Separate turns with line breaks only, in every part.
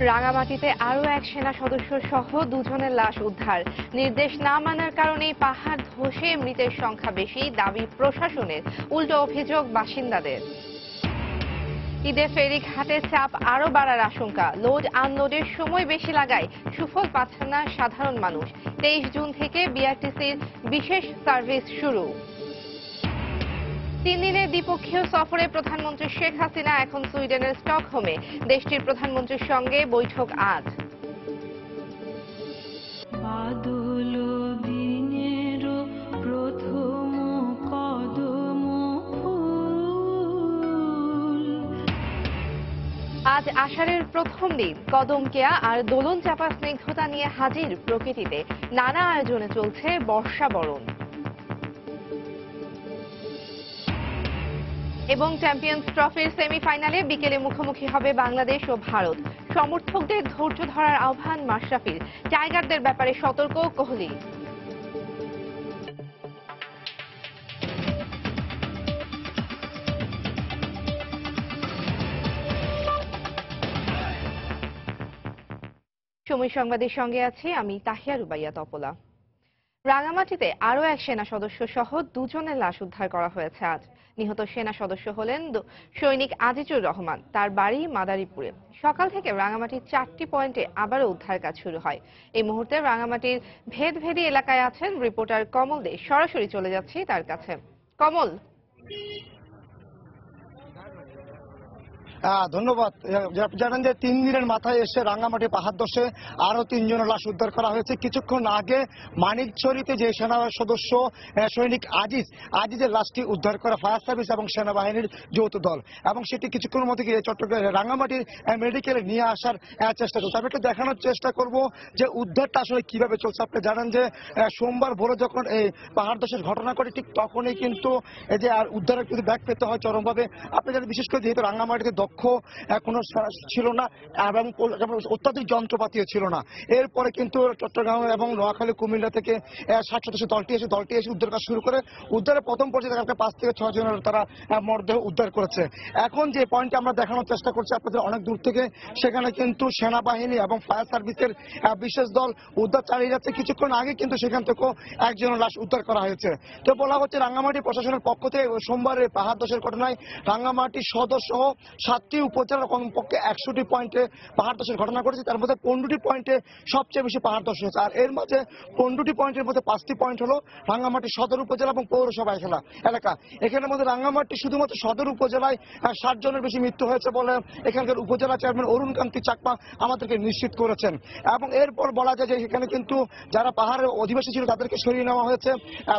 রাঙামাটিতে আরও এক সেনা সদস্য সহ দুজনের লাশ উদ্ধার। নির্দেশ না মানার কারণেই পাহাড় ধসে মৃতের সংখ্যা বেশি, দাবি প্রশাসনের, উল্টো অভিযোগ বাসিন্দাদের। ঈদে ফেরিঘাটে চাপ আরও বাড়ার আশঙ্কা, লোড আনলোডের সময় বেশি লাগায় সুফল পাচ্ছেন না সাধারণ মানুষ। 23 জুন থেকে বিআরটিসির বিশেষ সার্ভিস শুরু। 3 দিনের দ্বিপক্ষীয় সফরে প্রধানমন্ত্রী শেখ হাসিনা এখন সুইডেনের স্টকহোমে। দেশটির প্রধানমন্ত্রীর সঙ্গে বৈঠক আজ। আজ আষাঢ়ের প্রথম দিন, কদম কেয়া আর দোলন চাপা স্নিগ্ধতা নিয়ে হাজির প্রকৃতিতে। নানা আয়োজনে চলছে বর্ষা বরণ। এবং চ্যাম্পিয়ন্স ট্রফির সেমিফাইনালে বিকেলে মুখোমুখি হবে বাংলাদেশ ও ভারত। সমর্থকদের ধৈর্য ধরার আহ্বান মাশরাফির, টাইগারদের ব্যাপারে সতর্ক কোহলি। সময় সংবাদের সঙ্গে আছি আমি তাহিয়া রুবাইয়া তপলা। রাঙামাটিতে আরও এক সেনা সদস্য সহ দুজনের লাশ উদ্ধার করা হয়েছে আজ। নিহত সেনা সদস্য হলেন সৈনিক আজিজুর রহমান, তার বাড়ি মাদারীপুরে। সকাল থেকে রাঙামাটির 4টি পয়েন্টে আবারও উদ্ধার কাজ শুরু হয়। এই মুহূর্তে রাঙামাটির ভেদভেদী এলাকায় আছেন রিপোর্টার কমল দে। সরাসরি চলে যাচ্ছি তার কাছে। কমল।
ধন্যবাদ। জানেন যে 3 দিনের মাথায় এসে রাঙ্গামাটি পাহাড় ধসে আরো 3 জনের লাশ উদ্ধার করা হয়েছে। কিছুক্ষণ আগে মানিকছড়িতে যে সেনা সদস্য সৈনিক আজিজের লাশটি উদ্ধার করা ফায়ার সার্ভিস এবং সেনাবাহিনীর যৌথ দল, এবং সেটি কিছুক্ষণের মধ্যে গিয়ে চট্টগ্রাম রাঙ্গামাটির মেডিকেলে নিয়ে আসার চেষ্টা চলছে। আমি একটু দেখানোর চেষ্টা করব যে উদ্ধারটা আসলে কিভাবে চলছে। আপনি জানেন যে সোমবার ভোরে যখন এই পাহাড় ধসের ঘটনা ঘটে ঠিক তখনই কিন্তু এই যে আর উদ্ধারের কিন্তু ব্যাগ পেতে হয় চরমভাবে। আপনি জানেন বিশেষ করে যেহেতু রাঙ্গামাটিতে দক্ষ কোনো ছিল না এবং অত্যাধিক যন্ত্রপাতিও ছিল না। এরপরে কিন্তু চট্টগ্রাম এবং নোয়াখালী কুমিল্লা থেকে 60 সদস্য দলটি এসে উদ্ধার কাজ শুরু করে। উদ্ধারের প্রথম পর্যায়ে 5 থেকে 6 জনের তারা মরদেহ উদ্ধার করেছে। এখন যে পয়েন্টে আমরা দেখানোর চেষ্টা করছি আপনাদের অনেক দূর থেকে, সেখানে কিন্তু সেনাবাহিনী এবং ফায়ার সার্ভিসের বিশেষ দল উদ্ধার চালিয়ে যাচ্ছে। কিছুক্ষণ আগে কিন্তু সেখান থেকেও একজনের লাশ উদ্ধার করা হয়েছে। তো বলা হচ্ছে রাঙ্গামাটি প্রশাসনের পক্ষ থেকে সোমবারে পাহাড় ধসের ঘটনায় রাঙ্গামাটি সদর সহ 7টি উপজেলার কমপক্ষে 100টি পয়েন্টে পাহাড় ধসের ঘটনা ঘটেছে। তার মধ্যে 15টি পয়েন্টে সবচেয়ে বেশি পাহাড় ধস হয়েছে। আর এর মাঝে 15টি পয়েন্টের মধ্যে 5টি পয়েন্ট হলো রাঙ্গামাটি সদর উপজেলা এবং পৌরসভা এলাকা। এখানের মধ্যে রাঙ্গামাটি শুধুমাত্র সদর উপজেলায় 60 জনের বেশি মৃত্যু হয়েছে বলে এখানকার উপজেলা চেয়ারম্যান অরুণ কান্তি চাকমা আমাদেরকে নিশ্চিত করেছেন। এবং এরপর বলা যায় যে এখানে কিন্তু যারা পাহাড়ের অধিবাসী ছিল তাদেরকে সরিয়ে নেওয়া হয়েছে।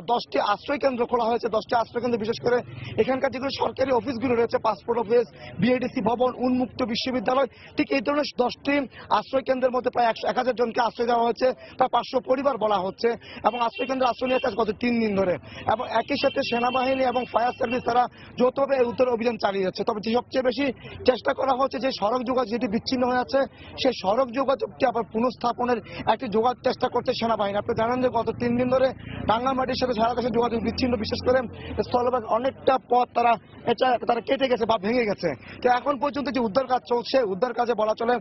10টি আশ্রয় কেন্দ্র খোলা হয়েছে। 10টি আশ্রয় কেন্দ্র বিশেষ করে এখানকার যেগুলো সরকারি অফিসগুলো রয়েছে, পাসপোর্ট অফিস, বিএডিসি ভবন, উন্মুক্ত বিশ্ববিদ্যালয়, ঠিক এই ধরনের 10টি আশ্রয় কেন্দ্রের মধ্যে প্রায় 1000 জনকে আশ্রয় দেওয়া হচ্ছে, প্রায় 500 পরিবার বলা হচ্ছে। এবং আশ্রয় কেন্দ্রে আশ্রয় নিয়ে কাজ গত 3 দিন ধরে। এবং একই সাথে সেনাবাহিনী এবং ফায়ার সার্ভিস তারা যৌথভাবে এই উদ্ধার অভিযান চালিয়ে যাচ্ছে। তবে সবচেয়ে বেশি চেষ্টা করা হচ্ছে যে সড়ক যোগাযোগ যেটি বিচ্ছিন্ন হয়ে আছে সেই সড়ক যোগাযোগটি আবার পুনঃস্থাপনের একটি যোগাযোগ চেষ্টা করছে সেনাবাহিনী। আপনি জানেন যে গত 3 দিন ধরে রাঙ্গামাটির সাথে সারা দেশের যোগাযোগ বিচ্ছিন্ন, বিশেষ করে স্থলভাগ অনেকটা পথ তারা কেটে গেছে বা ভেঙে গেছে। তো এখন পর্যন্ত যে উদ্ধার কাজ চলছে, উদ্ধার কাজে বলা চলে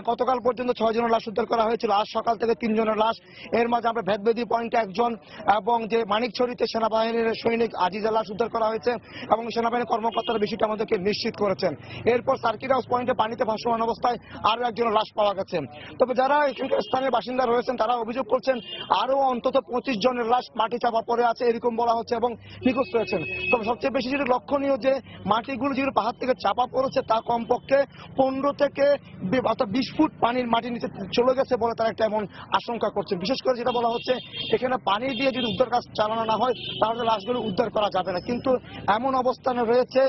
গতকাল পর্যন্ত 6 জনের লাশ উদ্ধার করা হয়েছিল। আজ সকাল থেকে 3 জনের লাশ। এর মাঝে আমরা ভেদভেদী পয়েন্টে 1 জন এবং যে মানিকছড়িতে সেনাবাহিনীর সৈনিক আজিজের লাশ উদ্ধার করা হয়েছে এবং সেনাবাহিনীর কর্মকর্তারা বিষয়টা আমাদেরকে নিশ্চিত করেছেন। এরপর সার্কিট হাউস পয়েন্টে পানিতে ভাসমান অবস্থায় আরো 1 জনের লাশ পাওয়া গেছে। তবে যারা এখানকার স্থানীয় বাসিন্দা রয়েছেন তারা অভিযোগ করছেন আরো অন্তত 25 জনের লাশ মাটি চাপা পড়ে আছে এরকম বলা হচ্ছে এবং নিখোঁজ রয়েছেন। তবে সবচেয়ে বেশি যেটা লক্ষণীয় যে মাটিগুলো যেগুলো পাহাড় থেকে চাপা পড়েছে তা কমপক্ষে 15 থেকে 20 ফুট পানির মাটির নিচে চলে গেছে বলে তারা একটা এমন আশঙ্কা করছে। বিশেষ করে যেটা বলা হচ্ছে এখানে পানি দিয়ে যদি উদ্ধার কাজ চালানো না হয় তাহলে লাশগুলো উদ্ধার করা যাবে না। কিন্তু এমন অবস্থানে রয়েছে,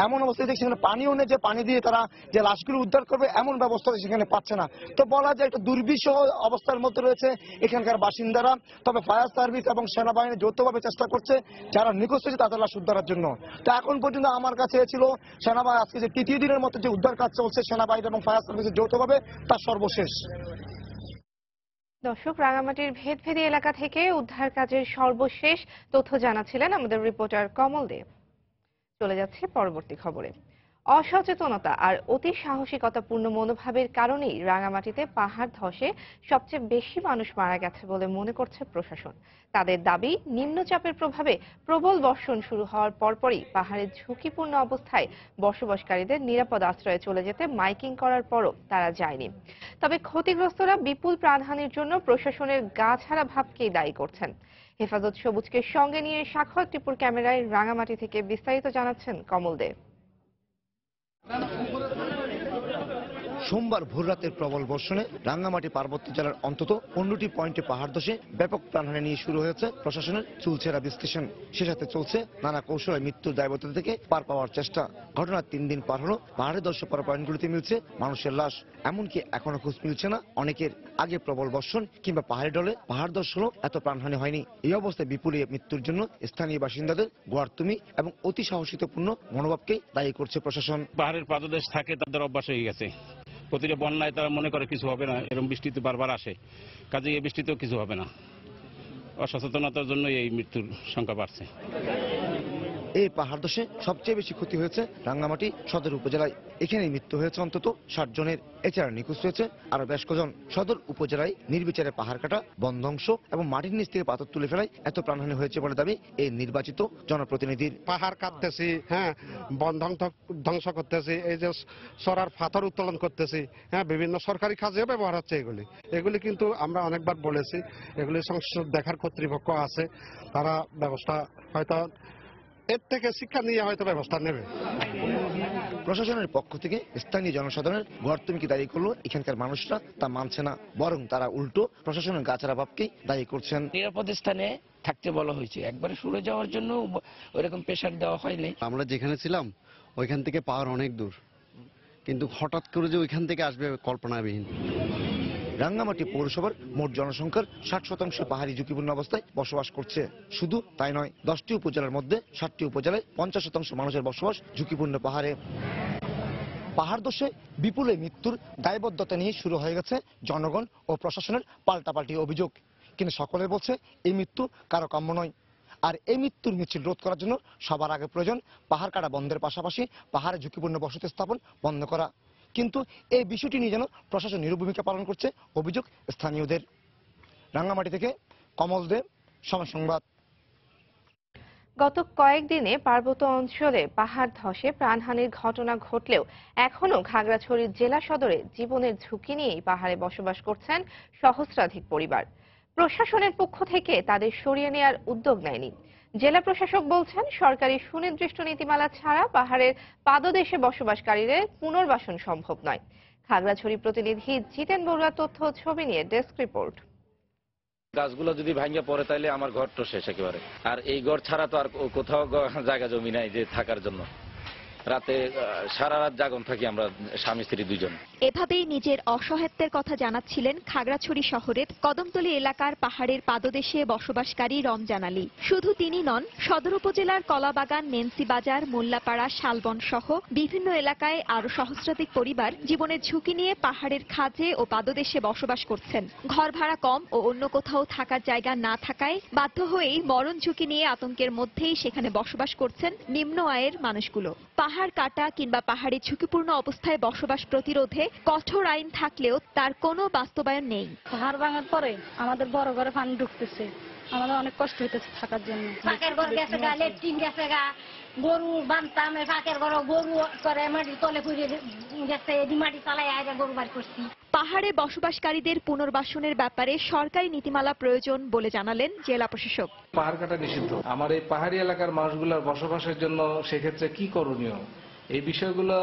এমন অবস্থায় দেখছি সেখানে পানিও নেই যে পানি দিয়ে তারা যে লাশগুলো উদ্ধার করবে এমন ব্যবস্থা সেখানে পাচ্ছে না। তো বলা যায় একটা দুর্বিষহ অবস্থার মধ্যে রয়েছে এখানকার বাসিন্দারা। তবে ফায়ার সার্ভিস এবং সেনাবাহিনী যৌথভাবে চেষ্টা করছে যারা নিখোঁজ হয়েছে তাদের লাশ উদ্ধারের জন্য। তো এখন পর্যন্ত আমার কাছে ছিল সেনাবাহিনী আজকে যে 3য় দিনের মতো যে উদ্ধার কাজ চলছে সেনাবাহিনী এবং ফায়ার সার্ভিসের যৌথভাবে তার সর্বশেষ।
দর্শক, রাঙামাটির ভেদভেদী এলাকা থেকে উদ্ধার কাজের সর্বশেষ তথ্য জানাচ্ছিলেন আমাদের রিপোর্টার কমল দেব। চলে যাচ্ছে পরবর্তী খবরে। অসচেতনতা আর অতি সাহসিকতাপূর্ণ মনোভাবের কারণেই রাঙামাটিতে পাহাড় ধসে সবচেয়ে বেশি মানুষ মারা গেছে বলে মনে করছে প্রশাসন। তাদের দাবি, নিম্নচাপের প্রভাবে প্রবল বর্ষণ শুরু হওয়ার পরপরই পাহাড়ের ঝুঁকিপূর্ণ অবস্থায় বসবাসকারীদের নিরাপদ আশ্রয়ে চলে যেতে মাইকিং করার পরও তারা যায়নি। তবে ক্ষতিগ্রস্তরা বিপুল প্রাণহানির জন্য প্রশাসনের গা ছাড়া ভাবকেই দায়ী করছেন। হেফাজত সবুজকে সঙ্গে নিয়ে স্বাক্ষর টিপুর ক্যামেরায় রাঙামাটি থেকে বিস্তারিত জানাচ্ছেন কমল দে।
সোমবার ভোররাতের প্রবল বর্ষণে রাঙ্গামাটি পার্বত্য জেলার অন্তত 15টি পয়েন্টে পাহাড় ধসে ব্যাপক প্রাণহানি নিয়ে শুরু হয়েছে প্রশাসনের চুলচেরা বিশ্লেষণ। সে সাথে চলছে নানা কৌশলে মৃত্যুর দায়বদ্ধতা থেকে পার পাওয়ার চেষ্টা। ঘটনার 3 দিন পার হলো, পাহাড়ে ধসে পড়া পয়েন্টগুলিতে মিলছে মানুষের লাশ, এমনকি এখনো খোঁজ মিলছে না অনেকের। আগে প্রবল বর্ষণ কিংবা পাহাড়ি ঢলে পাহাড় ধস হলো, এত প্রাণহানি হয়নি। এই অবস্থায় বিপুল মৃত্যুর জন্য স্থানীয় বাসিন্দাদের গোয়ার্তুমি এবং অতি সাহসিকতাপূর্ণ মনোভাবকেই দায়ী করছে প্রশাসন।
পাহাড়ের পাদদেশ থাকে, তাদের অভ্যাস হয়ে গেছে। প্রতিটা বন্যায় তারা মনে করে কিছু হবে না, এরকম বৃষ্টিতে বারবার আসে, কাজে এই বৃষ্টিতেও কিছু হবে না। অসচেতনতার জন্য এই মৃত্যুর সংখ্যা বাড়ছে।
এই পাহাড় ধসে সবচেয়ে বেশি ক্ষতি হয়েছে রাঙ্গামাটি সদর উপজেলায়। এখানেই মৃত্যু হয়েছে অন্তত 60 জনের। এছাড়া নিখোঁজ হয়েছে আরো বেশ কজন। সদর উপজেলায় নির্বিচারে পাহাড় কাটা, বন ধ্বংস এবং মাটির নিচ থেকে পাথর তুলে ফেলায় এত প্রাণহানি হয়েছে বলে দাবি এই নির্বাচিত জনপ্রতিনিধির।
পাহাড় কাটতেছি, বন ধ্বংস করতেছি, এই যে সরার পাথর উত্তোলন করতেছি, বিভিন্ন সরকারি কাজে ব্যবহার হচ্ছে এগুলি কিন্তু আমরা অনেকবার বলেছি, এগুলি সংসদ দেখার কর্তৃপক্ষ আছে, তারা ব্যবস্থা হয়তো এর থেকে শিক্ষা নিয়ে হয়তো ব্যবস্থা নেবে।
প্রশাসনের পক্ষ থেকে স্থানীয় জনসাধারণের গোয়ার্তুমিকে দায়ী করলো এখানকার মানুষরা তা মানছে না, বরং তারা উল্টো প্রশাসনের গাছারা ভাবকেই দায়ী করছেন।
নিরাপদ স্থানে থাকতে বলা হয়েছে, একবারে সরে যাওয়ার জন্য ওইরকম প্রেশার দেওয়া হয়নি।
আমরা যেখানে ছিলাম ওইখান থেকে পাওয়ার অনেক দূর, কিন্তু হঠাৎ করে যে ওইখান থেকে আসবে কল্পনাবিহীন।
রাঙ্গামাটি পৌরসভার মোট জনসংখ্যার 60% পাহাড়ি ঝুঁকিপূর্ণ অবস্থায় বসবাস করছে। শুধু তাই নয়, 10টি উপজেলার মধ্যে 7টি উপজেলায় 50% মানুষের বসবাস ঝুঁকিপূর্ণ পাহাড়ে। পাহাড় ধসে বিপুল মৃত্যুর দায়বদ্ধতা নিয়ে শুরু হয়ে গেছে জনগণ ও প্রশাসনের পাল্টাপাল্টি অভিযোগ। কিন্তু সকলে বলছে এই মৃত্যু কারো কাম্য নয়। আর এই মৃত্যুর মিছিল রোধ করার জন্য সবার আগে প্রয়োজন পাহাড় কাটা বন্ধের পাশাপাশি পাহাড়ে ঝুঁকিপূর্ণ বসতি স্থাপন বন্ধ করা। কিন্তু এই বিষয়টি নিয়ে যেন প্রশাসন নীরব ভূমিকা পালন করছে অভিযোগ স্থানীয়দের। রাঙ্গামাটি থেকে কমল দে, সময় সংবাদ।
গত কয়েকদিনে পার্বত্য অঞ্চলে পাহাড় ধসে প্রাণহানির ঘটনা ঘটলেও এখনো খাগড়াছড়ির জেলা সদরে জীবনের ঝুঁকি নিয়েই পাহাড়ে বসবাস করছেন সহস্রাধিক পরিবার। প্রশাসনের পক্ষ থেকে তাদের সরিয়ে নেওয়ার উদ্যোগ নেয়নি। জেলা প্রশাসক বলছেন, সরকারি সুনির্দিষ্ট নীতিমালা ছাড়া পাহাড়ের পাদদেশে বসবাসকারীদের পুনর্বাসন সম্ভব নয়। খাগড়াছড়ি প্রতিনিধি জিতেন বড়ুয়ার তথ্য ছবি নিয়ে ডেস্ক রিপোর্ট।
গাছগুলো যদি ভাঙিয়ে পড়ে তাহলে আমার ঘর তো শেষ একেবারে। আর এই ঘর ছাড়া তো আর কোথাও জায়গা জমি নাই যে থাকার জন্য। রাতে সারা রাত জাগন থাকি আমরা স্বামী স্ত্রী দুজন।
এভাবেই নিজের অসহায়ত্বের কথা জানাচ্ছিলেন খাগড়াছড়ি শহরের কদমতলী এলাকার পাহাড়ের পাদদেশে বসবাসকারী রমজান আলী। শুধু তিনি নন, সদর উপজেলার কলাবাগান, নেন্সি বাজার, মোল্লাপাড়া, শালবন সহ বিভিন্ন এলাকায় আরো সহস্রাধিক পরিবার জীবনের ঝুঁকি নিয়ে পাহাড়ের খাঁজে ও পাদদেশে বসবাস করছেন। ঘর ভাড়া কম ও অন্য কোথাও থাকার জায়গা না থাকায় বাধ্য হয়েই মরণ ঝুঁকি নিয়ে আতঙ্কের মধ্যেই সেখানে বসবাস করছেন নিম্ন আয়ের মানুষগুলো। পাহাড় কাটা কিংবা পাহাড়ে ঝুঁকিপূর্ণ অবস্থায় বসবাস প্রতিরোধে কঠোর আইন থাকলেও তার কোনো বাস্তবায়ন নেই।
পাহাড় ভাঙার পরে আমাদের বড় ঘরে পানি ঢুকতেছে, আমাদের অনেক কষ্ট হইতেছে থাকার জন্য।
ফাঁকের ঘর গেছে গা, লেট্রিন গেছে গা, গরু বানতাম ফাঁকের ঘর, গরু করে মাটির তলে পুড়ে গেছে, মাটি চালাই আগে গরু বাড়ি করছি।
পাহাড়ে বসবাসকারীদের পুনর্বাসনের ব্যাপারে সরকারি নীতিমালা প্রয়োজন বলে জানালেন জেলা প্রশাসক।
পাহাড় কাটা নিষিদ্ধ, আমার এই পাহাড়ি এলাকার মানুষগুলোর বসবাসের জন্য সেক্ষেত্রে কি করণীয়, এই বিষয়গুলো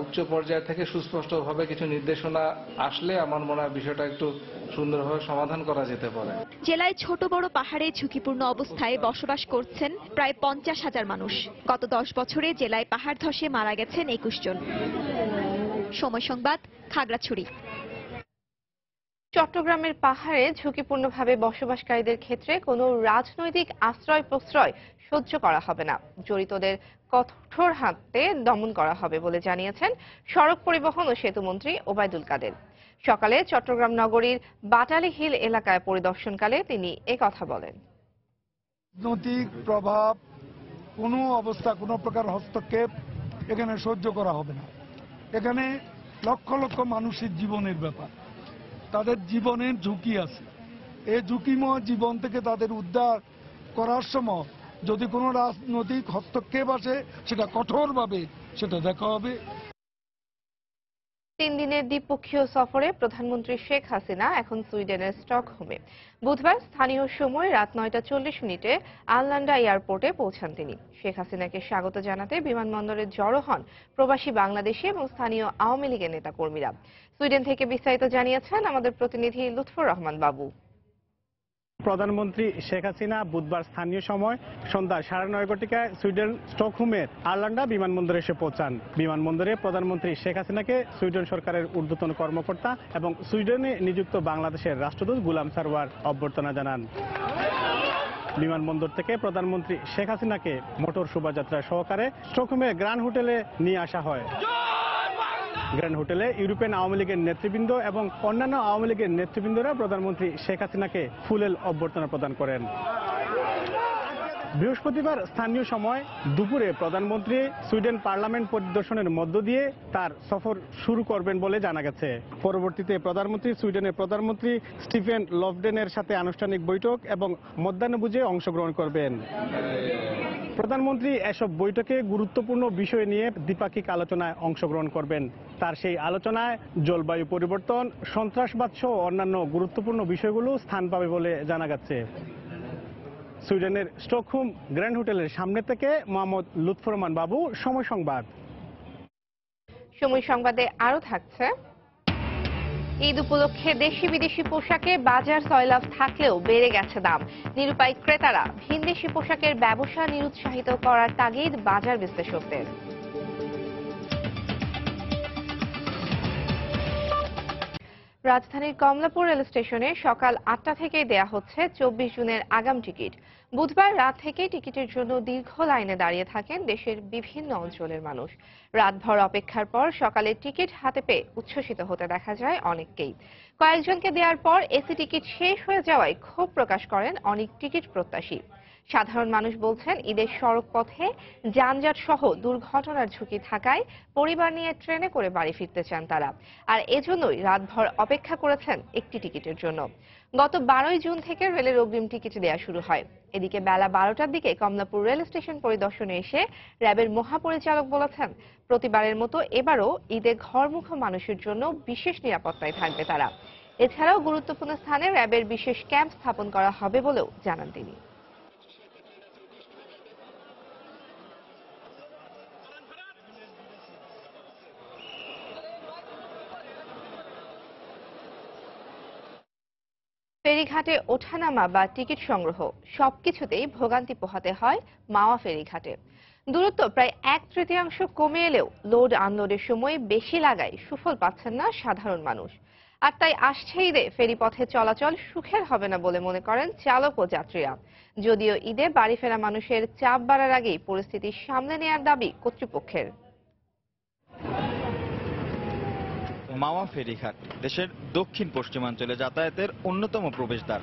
উচ্চ পর্যায় থেকে সুস্পষ্টভাবে কিছু নির্দেশনা আসলে আমার মনে হয় বিষয়টা একটু সুন্দরভাবে সমাধান করা যেতে পারে।
জেলায় ছোট বড় পাহাড়ে ঝুঁকিপূর্ণ অবস্থায় বসবাস করছেন প্রায় 50,000 মানুষ। গত 10 বছরে জেলায় পাহাড় ধসে মারা গেছেন 21 জন। সময় সংবাদ, খাগড়াছড়ি।
চট্টগ্রামের পাহাড়ে ঝুঁকিপূর্ণভাবে বসবাসকারীদের ক্ষেত্রে কোনো রাজনৈতিক আশ্রয় প্রশ্রয় সহ্য করা হবে না। জড়িতদের কঠোর হাতে দমন করা হবে বলে জানিয়েছেন সড়ক পরিবহন ও সেতু মন্ত্রী ওবায়দুল কাদের। সকালে চট্টগ্রাম নগরীর বাটালি হিল এলাকায় পরিদর্শনকালে তিনি একথা বলেন।
রাজনৈতিক প্রভাব, কোনো অবস্থা, কোনো প্রকার হস্তক্ষেপ এখানে সহ্য করা হবে না। এখানে লক্ষ লক্ষ মানুষের জীবনের ব্যাপার, তাদের জীবনের ঝুঁকি আছে। এই ঝুঁকিময় জীবন থেকে তাদের উদ্ধার করার সময় যদি কোনো রাজনৈতিক হস্তক্ষেপ আসে সেটা কঠোরভাবে সেটা দেখা হবে।
3 দিনের দ্বিপক্ষীয় সফরে প্রধানমন্ত্রী শেখ হাসিনা এখন সুইডেনের স্টকহোমে। বুধবার স্থানীয় সময় রাত 9:40 আর্লান্ডা এয়ারপোর্টে পৌঁছান তিনি। শেখ হাসিনাকে স্বাগত জানাতে বিমানবন্দরে জড়ো হন প্রবাসী বাংলাদেশি এবং স্থানীয় আওয়ামী লীগের নেতাকর্মীরা। সুইডেন থেকে বিস্তারিত জানিয়েছেন আমাদের প্রতিনিধি লুৎফর রহমান বাবু।
প্রধানমন্ত্রী শেখ হাসিনা বুধবার স্থানীয় সময় সন্ধ্যা 9:30টায় সুইডেন স্টকহোমের আর্লান্ডা বিমানবন্দরে এসে পৌঁছান। বিমানবন্দরে প্রধানমন্ত্রী শেখ হাসিনাকে সুইডেন সরকারের ঊর্ধ্বতন কর্মকর্তা এবং সুইডেনে নিযুক্ত বাংলাদেশের রাষ্ট্রদূত গুলাম সারওয়ার অভ্যর্থনা জানান। বিমানবন্দর থেকে প্রধানমন্ত্রী শেখ হাসিনাকে মোটর শোভাযাত্রা সহকারে স্টকহোমের গ্র্যান্ড হোটেলে নিয়ে আসা হয়। গ্র্যান্ড হোটেলে ইউরোপিয়ান আওয়ামী লীগের নেতৃবৃন্দ এবং অন্যান্য আওয়ামী লীগের নেতৃবৃন্দরা প্রধানমন্ত্রী শেখ হাসিনাকে ফুলেল অভ্যর্থনা প্রদান করেন। বৃহস্পতিবার স্থানীয় সময় দুপুরে প্রধানমন্ত্রী সুইডেন পার্লামেন্ট পরিদর্শনের মধ্য দিয়ে তার সফর শুরু করবেন বলে জানা গেছে। পরবর্তীতে প্রধানমন্ত্রী সুইডেনের প্রধানমন্ত্রী স্টিফেন লফডেনের সাথে আনুষ্ঠানিক বৈঠক এবং মধ্যাহ্নভোজে অংশগ্রহণ করবেন। প্রধানমন্ত্রী এসব বৈঠকে গুরুত্বপূর্ণ বিষয় নিয়ে দ্বিপাক্ষিক আলোচনায় অংশগ্রহণ করবেন। তার সেই আলোচনায় জলবায়ু পরিবর্তন, সন্ত্রাসবাদ সহ অন্যান্য গুরুত্বপূর্ণ বিষয়গুলো স্থান পাবে বলে জানা গেছে। সুইডেনের স্টকহোম গ্র্যান্ড হোটেলের সামনে থেকে মোহাম্মদ লুৎফর রহমান বাবু, সময় সংবাদ।
সময় সংবাদে আরো থাকছে, ঈদ উপলক্ষে দেশি বিদেশি পোশাকে বাজার সয়লাভ থাকলেও বেড়ে গেছে দাম। নিরুপায় ক্রেতারা ভিনদেশি পোশাকের ব্যবসা নিরুৎসাহিত করার তাগিদ বাজার বিশ্লেষকদের। রাজধানীর কমলাপুর রেল স্টেশনে সকাল 8টা থেকেই দেয়া হচ্ছে 24 জুনের আগাম টিকিট। বুধবার রাত থেকে টিকিটের জন্য দীর্ঘ লাইনে দাঁড়িয়ে থাকেন দেশের বিভিন্ন অঞ্চলের মানুষ। রাতভর অপেক্ষার পর সকালে টিকিট হাতে পেয়ে উচ্ছ্বসিত হতে দেখা যায় অনেককেই। কয়েকজনকে দেওয়ার পর এসি টিকিট শেষ হয়ে যাওয়ায় ক্ষোভ প্রকাশ করেন অনেক টিকিট প্রত্যাশী। সাধারণ মানুষ বলছেন, ঈদের সড়ক পথে যানজট সহ দুর্ঘটনার ঝুঁকি থাকায় পরিবার নিয়ে ট্রেনে করে বাড়ি ফিরতে চান তারা, আর এজন্যই রাতভর অপেক্ষা করেছেন একটি টিকিটের জন্য। গত 12 জুন থেকে রেলের অগ্রিম টিকিট দেওয়া শুরু হয়। এদিকে বেলা 12টার দিকে কমলাপুর রেল স্টেশন পরিদর্শনে এসে র্যাবের মহাপরিচালক বলেছেন, প্রতিবারের মতো এবারও ঈদে ঘরমুখো মানুষের জন্য বিশেষ নিরাপত্তায় থাকবে তারা। এছাড়াও গুরুত্বপূর্ণ স্থানে র্যাবের বিশেষ ক্যাম্প স্থাপন করা হবে বলেও জানান তিনি। ফেরিঘাটে ওঠানামা বা টিকিট সংগ্রহ সবকিছুতেই ভোগান্তি পোহাতে হয় মাওয়া ফেরিঘাটে। দূরত্ব প্রায় 1/3 কমে এলেও লোড আনলোডের সময় বেশি লাগায় সুফল পাচ্ছেন না সাধারণ মানুষ। আর তাই আসছে ঈদে ফেরিপথে চলাচল সুখের হবে না বলে মনে করেন চালক ও যাত্রীরা। যদিও ঈদে বাড়ি ফেরা মানুষের চাপ বাড়ার আগেই পরিস্থিতি সামলে নেয়ার দাবি কর্তৃপক্ষের।
মাওয়া ফেরিঘাট দেশের দক্ষিণ পশ্চিমাঞ্চলে যাতায়াতের অন্যতম প্রবেশদ্বার।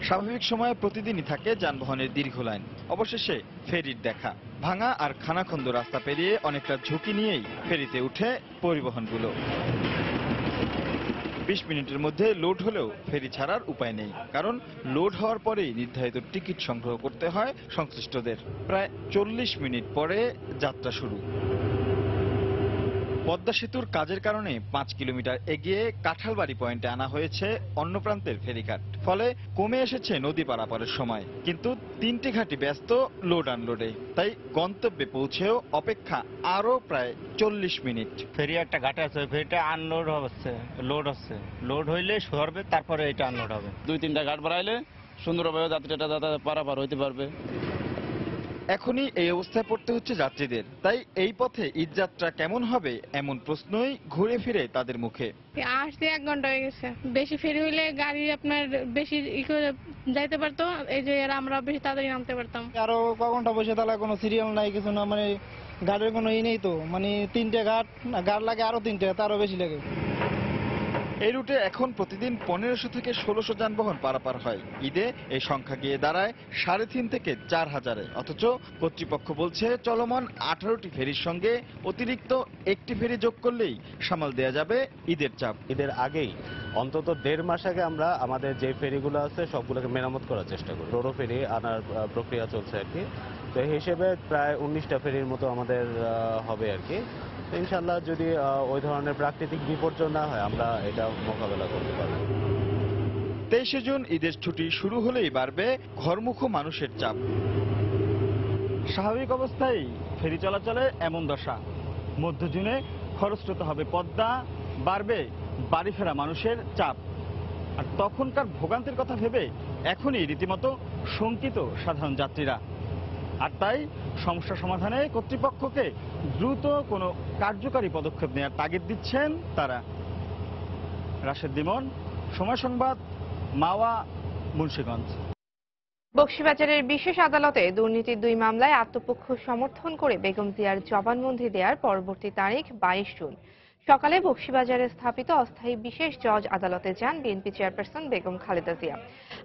স্বাভাবিক সময়ে প্রতিদিনই থাকে যানবাহনের দীর্ঘ লাইন। অবশেষে ফেরির দেখা। ভাঙা আর খানাখন্দ রাস্তা পেরিয়ে অনেকটা ঝুঁকি নিয়েই ফেরিতে উঠে পরিবহনগুলো। 20 মিনিটের মধ্যে লোড হলেও ফেরি ছাড়ার উপায় নেই, কারণ লোড হওয়ার পরেই নির্ধারিত টিকিট সংগ্রহ করতে হয় সংশ্লিষ্টদের। প্রায় 40 মিনিট পরে যাত্রা শুরু। পদ্মা সেতুর কাজের কারণে 5 কিলোমিটার এগিয়ে কাঁঠালবাড়ি পয়েন্টে আনা হয়েছে অন্য প্রান্তের ফেরিঘাট। ফলে কমে এসেছে নদী পারাপারের সময়। কিন্তু 3টি ঘাটই ব্যস্ত লোড আনলোডে, তাই গন্তব্যে পৌঁছেও অপেক্ষা আরো প্রায় 40 মিনিট।
ফেরি একটা ঘাটে আছে, ফেরিটা আনলোড হচ্ছে, লোড হচ্ছে, লোড হইলে সরবে, তারপরে এটা আনলোড হবে।
2-3টা ঘাট বাড়াইলে সুন্দরভাবে যাত্রীরা পারাপার হইতে পারবে।
এখনই এই অবস্থায় পড়তে হচ্ছে যাত্রীদের। তাই এই পথে ঈদ যাত্রা কেমন হবে এমন প্রশ্নই ঘুরে ফিরে তাদের মুখে।
আসতে 1 ঘন্টা হয়ে গেছে। বেশি ফেরি হইলে গাড়ি আপনার বেশি যাইতে পারতো, এই যে আমরা বেশি তাড়াতাড়ি নামতে পারতাম।
আরো ক ঘন্টা বসে তাহলে কোনো সিরিয়াল নাই, কিছু না, মানে গাড়ির কোনো ই নেই তো, মানে 3টে ঘাট লাগে, আরো 3টে, তারও বেশি লাগে।
এই রুটে এখন প্রতিদিন 1500 থেকে 1600 যানবাহন পারাপার হয়। ঈদে এই সংখ্যা গিয়ে দাঁড়ায় 3.5 থেকে 4000-এ। অথচ কর্তৃপক্ষ বলছে চলমান 18টি ফেরির সঙ্গে অতিরিক্ত একটি ফেরি যোগ করলেই সামাল দেয়া যাবে ঈদের চাপ।
ঈদের আগেই অন্তত 1.5 মাস আগে আমরা আমাদের যে ফেরিগুলো আছে সবগুলোকে মেরামত করার চেষ্টা করি। রোরো ফেরি আনার প্রক্রিয়া চলছে আর কি। তো এই হিসেবে প্রায় 19টা ফেরির মতো আমাদের হবে আর কি। ইনশাল্লাহ যদি ওই ধরনের প্রাকৃতিক বিপর্যয় না হয় আমরা এটা মোকাবেলা করতে পারব।
23শে জুন ঈদের ছুটি শুরু হলেই বাড়বে ঘরমুখো মানুষের চাপ।
স্বাভাবিক অবস্থায় ফেরি চলাচলে এমন দশা। মধ্য জুনে খরস্রোত হবে পদ্মা, বাড়বে বাড়ি ফেরা মানুষের চাপ। আর তখনকার ভোগান্তির কথা ভেবে এখনই রীতিমতো শঙ্কিত সাধারণ যাত্রীরা। আর তাই সমস্যা সমাধানে কর্তৃপক্ষকে দ্রুত কোনো কার্যকারী পদক্ষেপ নেওয়ার তাগিদ দিচ্ছেন তারা। রাশেদ দিমন, সময় সংবাদ, মাওয়া, মুন্সিগঞ্জ।
বকশীবাজারের বিশেষ আদালতে দুর্নীতির 2 মামলায় আত্মপক্ষ সমর্থন করে বেগম জিয়ার জবানবন্দি দেওয়ার পরবর্তী তারিখ 22 জুন। সকালে বকশীবাজারে স্থাপিত অস্থায়ী বিশেষ জজ আদালতে যান বিএনপি চেয়ারপারসন বেগম খালেদা জিয়া।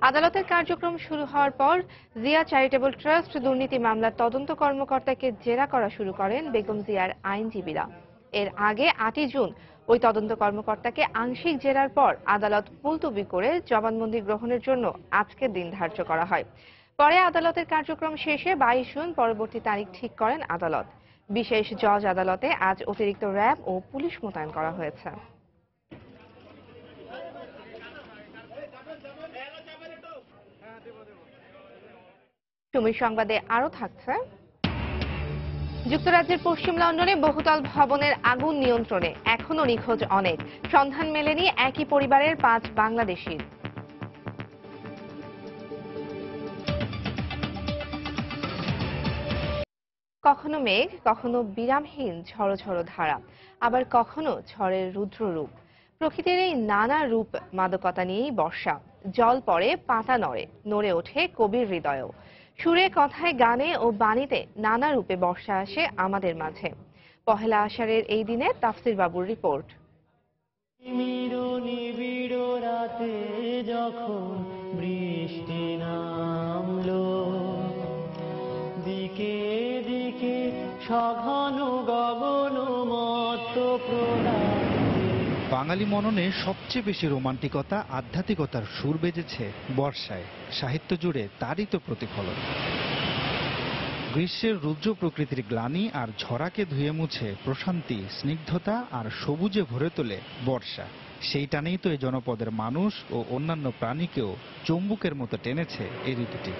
আদালতের কার্যক্রম শুরু হওয়ার পর জিয়া চ্যারিটেবল ট্রাস্ট দুর্নীতি মামলার তদন্ত কর্মকর্তাকে জেরা করা শুরু করেন বেগম জিয়ার আইনজীবীরা। এর আগে 8 জুন ওই তদন্ত কর্মকর্তাকে আংশিক জেরার পর আদালত মুলতবি করে জবানবন্দি গ্রহণের জন্য আজকের দিন ধার্য করা হয়। পরে আদালতের কার্যক্রম শেষে 22 জুন পরবর্তী তারিখ ঠিক করেন আদালত। বিশেষ জজ আদালতে আজ অতিরিক্ত র্যাব ও পুলিশ মোতায়েন করা হয়েছে। সময় সংবাদে আরো থাকছে। যুক্তরাজ্যের পশ্চিম লন্ডনে বহুতল ভবনের আগুন নিয়ন্ত্রণে, এখনো নিখোঁজ অনেক। সন্ধান মেলেনি একই পরিবারের 5 বাংলাদেশির। কখনো মেঘ, কখনো বিরামহীন ঝড়ো ঝড়ো ধারা, আবার কখনো ঝড়ের রুদ্র রূপ। প্রকৃতির এই নানা রূপ মাদকতা নিয়েই বর্ষা। জল পড়ে, পাতা নড়ে, নড়ে ওঠে কবির হৃদয়ও। সুরে, কথায়, গানে ও বাণীতে নানা রূপে বর্ষা আসে আমাদের মাঝে। পহেলা আষাঢ়ের এই দিনে তাফসির বাবুর রিপোর্ট।
রাতে যখন বৃষ্টি নামলো, দিকে দিকে সঘন গগন মত প্রণাম।
বাঙালি মননে সবচেয়ে বেশি রোমান্টিকতা, আধ্যাত্মিকতার সুর বেজেছে বর্ষায়। সাহিত্য জুড়ে তারই তো প্রতিফলন। গ্রীষ্মের রুদ্র প্রকৃতির গ্লানি আর ঝরাকে ধুয়ে মুছে প্রশান্তি, স্নিগ্ধতা আর সবুজে ভরে তোলে বর্ষা। সেই টানেই তো এই জনপদের মানুষ ও অন্যান্য প্রাণীকেও চুম্বকের মতো টেনেছে এই ঋতুটি।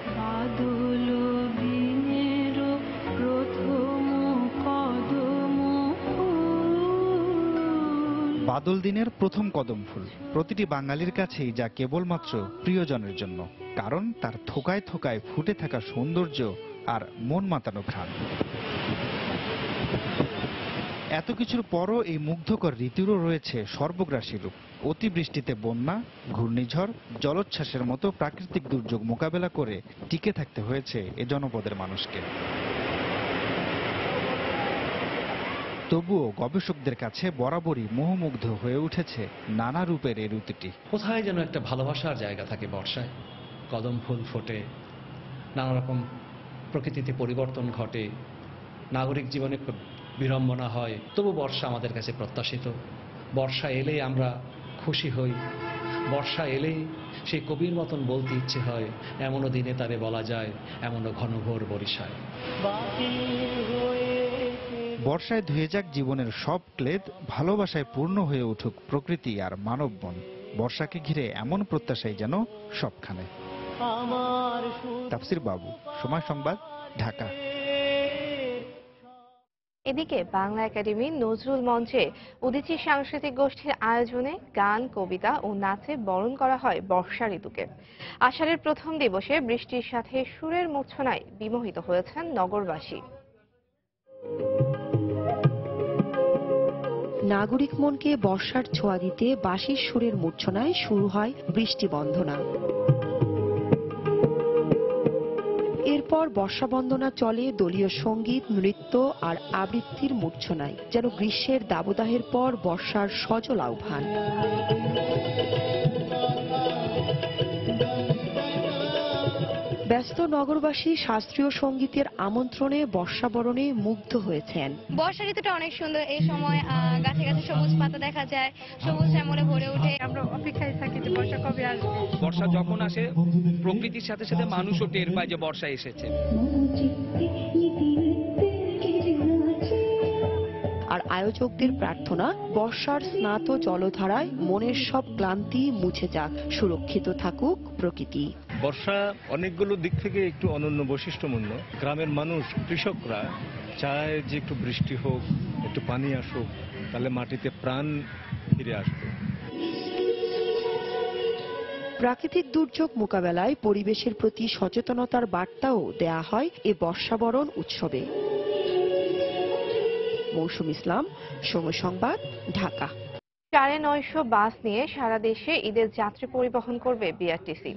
বাদল দিনের প্রথম কদম ফুল প্রতিটি বাঙালির কাছেই যা কেবলমাত্র প্রিয়জনের জন্য, কারণ তার থোকায় থোকায় ফুটে থাকা সৌন্দর্য আর মন মাতানো ঘ্রাণ। এত কিছুর পরও এই মুগ্ধকর ঋতুরও রয়েছে সর্বগ্রাসী রূপ। অতিবৃষ্টিতে বন্যা, ঘূর্ণিঝড়, জলোচ্ছ্বাসের মতো প্রাকৃতিক দুর্যোগ মোকাবেলা করে টিকে থাকতে হয়েছে এ জনপদের মানুষকে। তবুও গবেষকদের কাছে বরাবরই মোহমুগ্ধ হয়ে উঠেছে নানা রূপের এই ঋতুটি।
কোথায় যেন একটা ভালোবাসার জায়গা থাকে বর্ষায়। কদম ফুল ফোটে, নানা রকম প্রকৃতিতে পরিবর্তন ঘটে, নাগরিক জীবনে বিড়ম্বনা হয়, তবু বর্ষা আমাদের কাছে প্রত্যাশিত। বর্ষা এলেই আমরা খুশি হই, বর্ষা এলেই সেই কবির মতন বলতে ইচ্ছে হয়, এমনও দিনে তারে বলা যায়, এমনও ঘনঘোর বরিশায়।
বর্ষায় ধুয়ে যাক জীবনের সব ক্লেদ, ভালোবাসায় পূর্ণ হয়ে উঠুক প্রকৃতি আর মানব মন। বর্ষাকে ঘিরে এমন প্রত্যাশাই যেন সবখানে। তাফসির বাবু, সময় সংবাদ, ঢাকা।
এদিকে বাংলা একাডেমি নজরুল মঞ্চে উদীচী সাংস্কৃতিক গোষ্ঠীর আয়োজনে গান, কবিতা ও নাচে বরণ করা হয় বর্ষা ঋতুকে। আষাঢ়ের প্রথম দিবসে বৃষ্টির সাথে সুরের মূর্ছনায় বিমোহিত হয়েছেন নগরবাসী।
নাগরিক মনকে বর্ষার ছোঁয়া দিতে বাঁশির সুরের মূর্ছনায় শুরু হয় বৃষ্টি বন্দনা। এরপর বর্ষা বন্দনা চলে দলীয় সঙ্গীত, নৃত্য আর আবৃত্তির মূর্ছনায়, যেন গ্রীষ্মের দাবদাহের পর বর্ষার সজল আহ্বান। ব্যস্ত নগরবাসী শাস্ত্রীয় সঙ্গীতের আমন্ত্রণে বর্ষাবরণে মুগ্ধ হয়েছেন।
বর্ষা ঋতুটা অনেক সুন্দর। এই সময় গাছে গাছে সবুজ পাতা দেখা যায়, সবুজ শ্যামলে ভরে ওঠে।
আমরা অপেক্ষায় থাকি যে বর্ষা কবে আসবে।
বর্ষা যখন আসে প্রকৃতির সাথে সাথে মানুষও টের পায় যে বর্ষা এসেছে।
আর আয়োজকদের প্রার্থনা, বর্ষার স্নাত জলধারায় মনের সব ক্লান্তি মুছে যাক, সুরক্ষিত থাকুক প্রকৃতি।
বর্ষা অনেকগুলো দিক থেকে একটু অনন্য বৈশিষ্ট্যপূর্ণ। গ্রামের মানুষ, কৃষকরা চায় যে একটু বৃষ্টি হোক, একটু পানি আসুক, তাহলে মাটিতে প্রাণ ফিরে আসবে।
প্রাকৃতিক দুর্যোগ মোকাবেলায় পরিবেশের প্রতি সচেতনতার বার্তাও দেয়া হয় এ বর্ষাবরণ উৎসবে। মৌসুম ইসলাম, সময় সংবাদ, ঢাকা।
950 বাস নিয়ে সারা দেশে ঈদের যাত্রী পরিবহন করবে বিআরটিসি।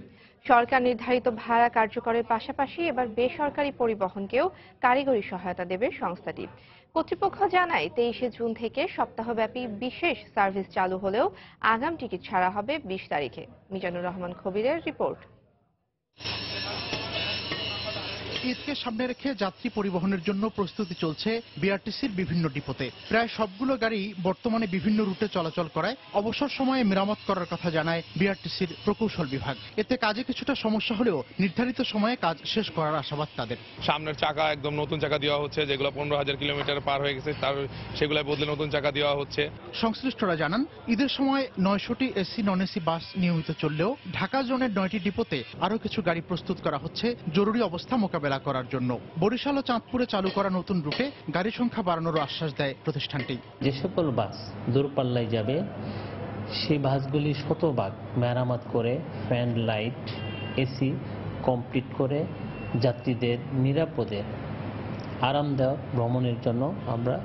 সরকার নির্ধারিত ভাড়া কার্যকরের পাশাপাশি এবার বেসরকারি পরিবহনকেও কারিগরি সহায়তা দেবে সংস্থাটি। কর্তৃপক্ষ জানায় 23 জুন থেকে সপ্তাহব্যাপী বিশেষ সার্ভিস চালু হলেও আগাম টিকিট ছাড়া হবে 20 তারিখে। মিজানুর রহমান খবিরের রিপোর্ট।
ঈদকে সামনে রেখে যাত্রী পরিবহনের জন্য প্রস্তুতি চলছে বিআরটিসির বিভিন্ন ডিপোতে। প্রায় সবগুলো গাড়ি বর্তমানে বিভিন্ন রুটে চলাচল করায় অবসর সময়ে মেরামত করার কথা জানায় বিআরটিসির প্রকৌশল বিভাগ। এতে কাজে কিছুটা সমস্যা হলেও নির্ধারিত সময়ে কাজ শেষ করার আশাবাদ তাদের।
সামনের চাকা একদম নতুন চাকা দেওয়া হচ্ছে, যেগুলো 15,000 কিলোমিটার পার হয়ে গেছে তার সেগুলো বদলে নতুন চাকা দেওয়া হচ্ছে।
সংশ্লিষ্টরা জানান ঈদের সময় 900টি এসি নন এসি বাস নিয়মিত চললেও ঢাকা জোনের 9টি ডিপোতে আরো কিছু গাড়ি প্রস্তুত করা হচ্ছে জরুরি অবস্থা মোকাবেলা করার জন্য। বরিশাল ও চাঁদপুরে চালু করা নতুন রুটে গাড়ি সংখ্যা বাড়ানোর আশ্বাস দেয় প্রতিষ্ঠানটি।
যে সকল বাস দূরপাল্লায় যাবে সেই বাসগুলি শতভাগ মেরামত করে ফ্যান, লাইট, এসি কমপ্লিট করে যাত্রীদের নিরাপদে আরামদায়ক ভ্রমণের জন্য আমরা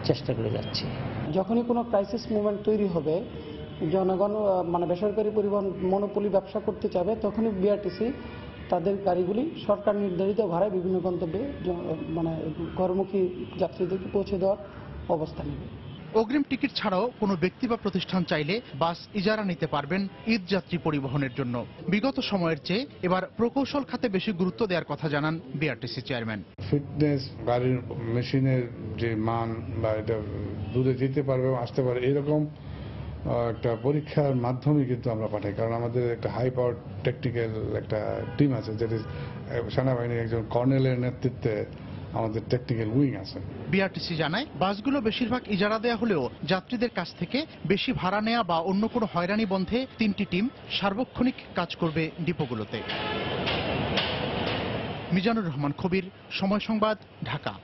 চেষ্টা করে যাচ্ছি।
যখনই কোনো ক্রাইসিস মুভমেন্ট তৈরি হবে, জনগণ বেসরকারি পরিবহন মনোপলি ব্যবসা করতে চাবে, তখনই বিআরটিসি তাদের গাড়িগুলি সরকার নির্ধারিত ভাড়ায় বিভিন্ন গন্তব্যে ঘরমুখী যাত্রীদেরকে পৌঁছে দেওয়ার অবস্থা নেবে।
অগ্রিম টিকিট ছাড়াও কোনো ব্যক্তি বা প্রতিষ্ঠান চাইলে বাস ইজারা নিতে পারবেন ঈদ যাত্রী পরিবহনের জন্য। বিগত সময়ের চেয়ে এবার প্রকৌশল খাতে বেশি গুরুত্ব দেওয়ার কথা জানান বিআরটিসি চেয়ারম্যান।
ফিটনেস, গাড়ির মেশিনের যে মান বা এটা দূরে যেতে পারবে, আসতে পারে, এরকম একটা পরীক্ষার মাধ্যমে কিন্তু আমরা পাঠাই। কারণ আমাদের একটা হাই পাওয়ার টেকনিক্যাল একটা টিম আছে, যেটি সেনাবাহিনীর একজন কর্নেলের নেতৃত্বে আমাদের টেকনিক্যাল উইং আছে।
বিআরটিসি জানায় বাসগুলো বেশিরভাগ ইজারা দেয়া হলেও যাত্রীদের কাছ থেকে বেশি ভাড়া নেওয়া বা অন্য কোনো হয়রানি বন্ধে 3টি টিম সার্বক্ষণিক কাজ করবে ডিপোগুলোতে। মিজানুর রহমান খবির, সময় সংবাদ, ঢাকা।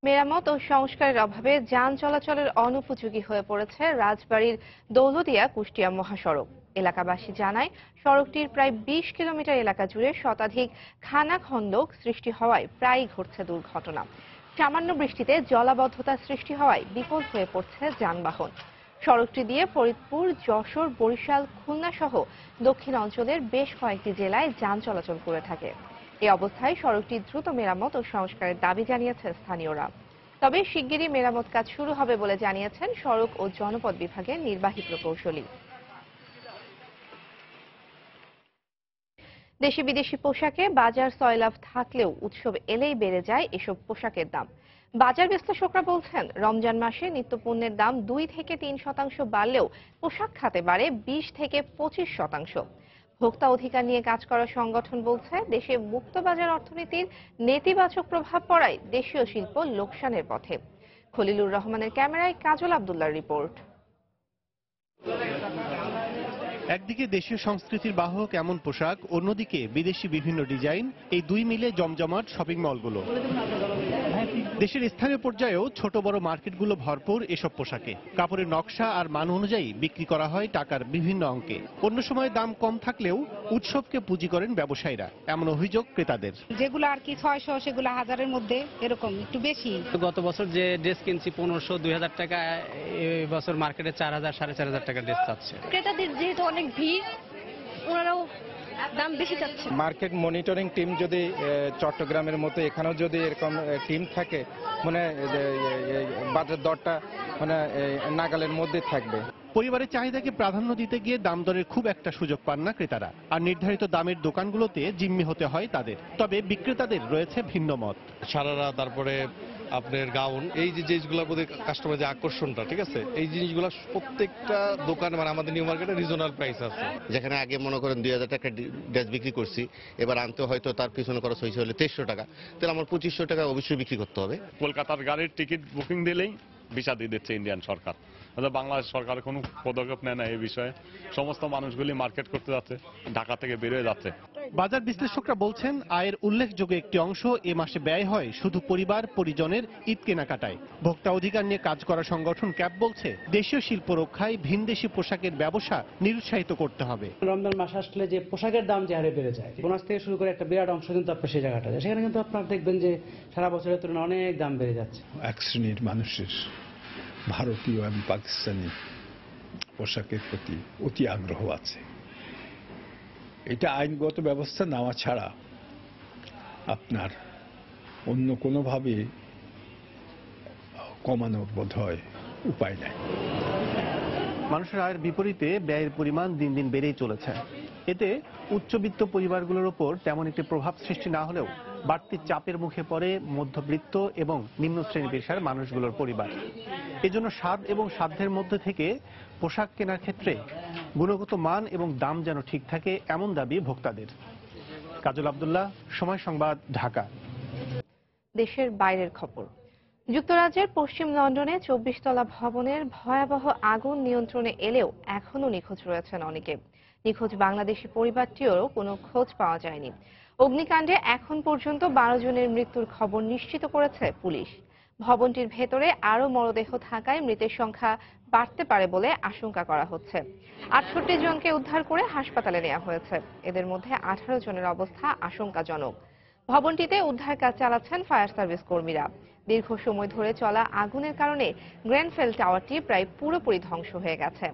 মেরামত ও সংস্কারের অভাবে যান চলাচলের অনুপযোগী হয়ে পড়েছে রাজবাড়ীর দৌলতদিয়া কুষ্টিয়া মহাসড়ক। এলাকাবাসী জানায় সড়কটির প্রায় 20 কিলোমিটার এলাকা জুড়ে শতাধিক খানাখন্দক সৃষ্টি হওয়ায় প্রায়ই ঘটছে দুর্ঘটনা। সামান্য বৃষ্টিতে জলাবদ্ধতা সৃষ্টি হওয়ায় বিপদ হয়ে পড়ছে যানবাহন। সড়কটি দিয়ে ফরিদপুর, যশোর, বরিশাল, খুলনা সহ দক্ষিণ অঞ্চলের বেশ কয়েকটি জেলায় যান চলাচল করে থাকে। এই অবস্থায় সড়কটি দ্রুত মেরামত ও সংস্কারের দাবি জানিয়েছে স্থানীয়রা। তবে শিগগিরই মেরামত কাজ শুরু হবে বলে জানিয়েছেন সড়ক ও জনপদ বিভাগের নির্বাহী প্রকৌশলী। দেশি বিদেশি পোশাকে বাজার সয়লাভ থাকলেও উৎসব এলেই বেড়ে যায় এসব পোশাকের দাম। বাজার বিশ্লেষকরা বলছেন রমজান মাসে নিত্যপণ্যের দাম 2 থেকে 3% বাড়লেও পোশাক খাতে বাড়ে 20 থেকে 25%। ভোক্তা অধিকার নিয়ে কাজ করা সংগঠন বলছে দেশে মুক্তবাজার অর্থনীতির নেতিবাচক প্রভাব পড়ায় দেশীয় শিল্প লোকসানের পথে। খলিলুর রহমানের ক্যামেরায় কাজল আব্দুল্লাহর রিপোর্ট।
একদিকে দেশীয় সংস্কৃতির বাহক এমন পোশাক, অন্যদিকে বিদেশি বিভিন্ন ডিজাইন, এই দুই মিলে জমজমাট শপিং মলগুলো। দেশের স্থানীয় পর্যায়েও ছোট বড় মার্কেটগুলো ভরপুর এসব পোশাকে। কাপড়ের নকশা আর মান অনুযায়ী বিক্রি করা হয় টাকার বিভিন্ন অঙ্কে। অন্য সময় দাম কম থাকলেও উৎসবকে পুঁজি করেন ব্যবসায়ীরা, এমন অভিযোগ ক্রেতাদের।
যেগুলো আর কি 600 সেগুলো 1000-এর মধ্যে, এরকম একটু বেশি।
গত বছর যে ড্রেস কিনছি 1500-2000 টাকা, এই বছর মার্কেটে 4000-4500 টাকা ড্রেস চাচ্ছে।
ক্রেতাদের যেহেতু অনেক ভিড়, ওনারাও
দাম বেশি চাচ্ছে।
মার্কেট মনিটরিং টিম যদি চট্টগ্রামের মতো এখানেও যদি এরকম টিম থাকে মানে বাজার দরটা মানে নাগালের মধ্যে থাকবে।
পরিবারের চাহিদাকে প্রাধান্য দিতে গিয়ে দাম দরের খুব একটা সুযোগ পান না ক্রেতারা, আর নির্ধারিত দামের দোকানগুলোতে জিম্মি হতে হয় তাদের। তবে বিক্রেতাদের রয়েছে ভিন্ন মত।
সারারা, তারপরে আপনার গাউন, এই যে জিনিসগুলোর প্রতি কাস্টমার যে আকর্ষণটা, ঠিক আছে, এই জিনিসগুলো প্রত্যেকটা দোকান মানে আমাদের নিউ মার্কেটে রিজনাল প্রাইস আছে।
যেখানে আগে মনে করেন 2000 টাকা ড্রেস বিক্রি করছি, এবার আনতে হয়তো তার পিছনে খরচ হয়েছে হলে 2300 টাকা, তাহলে আমার 2500 টাকা অবশ্যই বিক্রি করতে হবে।
কলকাতার গাড়ির টিকিট বুকিং দিলেই ভিসা দিয়ে দিচ্ছে ইন্ডিয়ান সরকার। বাংলাদেশ সরকার কোনো পদক্ষেপ নেয় না এই বিষয়ে। সমস্ত মানুষগুলি মার্কেট করতে যাচ্ছে, ঢাকা থেকে বেরিয়ে যাচ্ছে।
বাজার বিশ্লেষকরা বলছেন আয়ের উল্লেখযোগ্য একটি অংশ এ মাসে ব্যয় হয় শুধু পরিবার পরিজনের ঈদ কেনাকাটায়। ভোক্তা অধিকার নিয়ে কাজ করা সংগঠন ক্যাপ বলছে দেশীয় শিল্প রক্ষায় ভিনদেশি পোশাকের ব্যবসা নিরুৎসাহিত করতে হবে।
রমজান মাস আসলে যে পোশাকের দাম যে হারে বেড়ে যায়, বোনাস থেকে শুরু করে একটা বিরাট অংশ কিন্তু আপনার সেই জায়গাটা যায়, সেখানে কিন্তু আপনারা দেখবেন যে সারা বছরের তুলনায় অনেক দাম বেড়ে যাচ্ছে।
এক শ্রেণীর মানুষের ভারতীয় এবং পাকিস্তানি পোশাকের প্রতি অতি আগ্রহ আছে। এটা আইনগত ব্যবস্থা নেওয়া ছাড়া আপনার অন্য কোনোভাবে কমানোর বোধহয় উপায় নাই।
মানুষের আয়ের বিপরীতে ব্যয়ের পরিমাণ দিন দিন বেড়েই চলেছে। এতে উচ্চবিত্ত পরিবারগুলোর উপর তেমন একটি প্রভাব সৃষ্টি না হলেও বাড়তি চাপের মুখে পড়ে মধ্যবিত্ত এবং নিম্ন শ্রেণী পেশার মানুষগুলোর পরিবার। এজন্য স্বাদ এবং সাধ্যের মধ্যে থেকে পোশাক কেনার ক্ষেত্রে গুণগত মান এবং দাম যেন ঠিক থাকে, এমন দাবি ভোক্তাদের। কাজল আব্দুল্লাহ, সময় সংবাদ, ঢাকা।
দেশের বাইরের খবর। যুক্তরাজ্যের পশ্চিম লন্ডনে 24 তলা ভবনের ভয়াবহ আগুন নিয়ন্ত্রণে এলেও এখনও নিখোঁজ রয়েছেন অনেকে। নিখোঁজ বাংলাদেশি পরিবারটিরও কোনো খোঁজ পাওয়া যায়নি। অগ্নিকাণ্ডে এখন পর্যন্ত 12 জনের মৃত্যুর খবর নিশ্চিত করেছে পুলিশ। ভবনটির ভেতরে আরও মরদেহ থাকায় মৃতের সংখ্যা বাড়তে পারে বলে আশঙ্কা করা হচ্ছে। 68 জনকে উদ্ধার করে হাসপাতালে নেওয়া হয়েছে। এদের মধ্যে 18 জনের অবস্থা আশঙ্কাজনক। ভবনটিতে উদ্ধার কাজ চালাচ্ছেন ফায়ার সার্ভিস কর্মীরা। দীর্ঘ সময় ধরে চলা আগুনের কারণে গ্রেনফেল টাওয়ারটি প্রায় পুরোপুরি ধ্বংস হয়ে গেছে।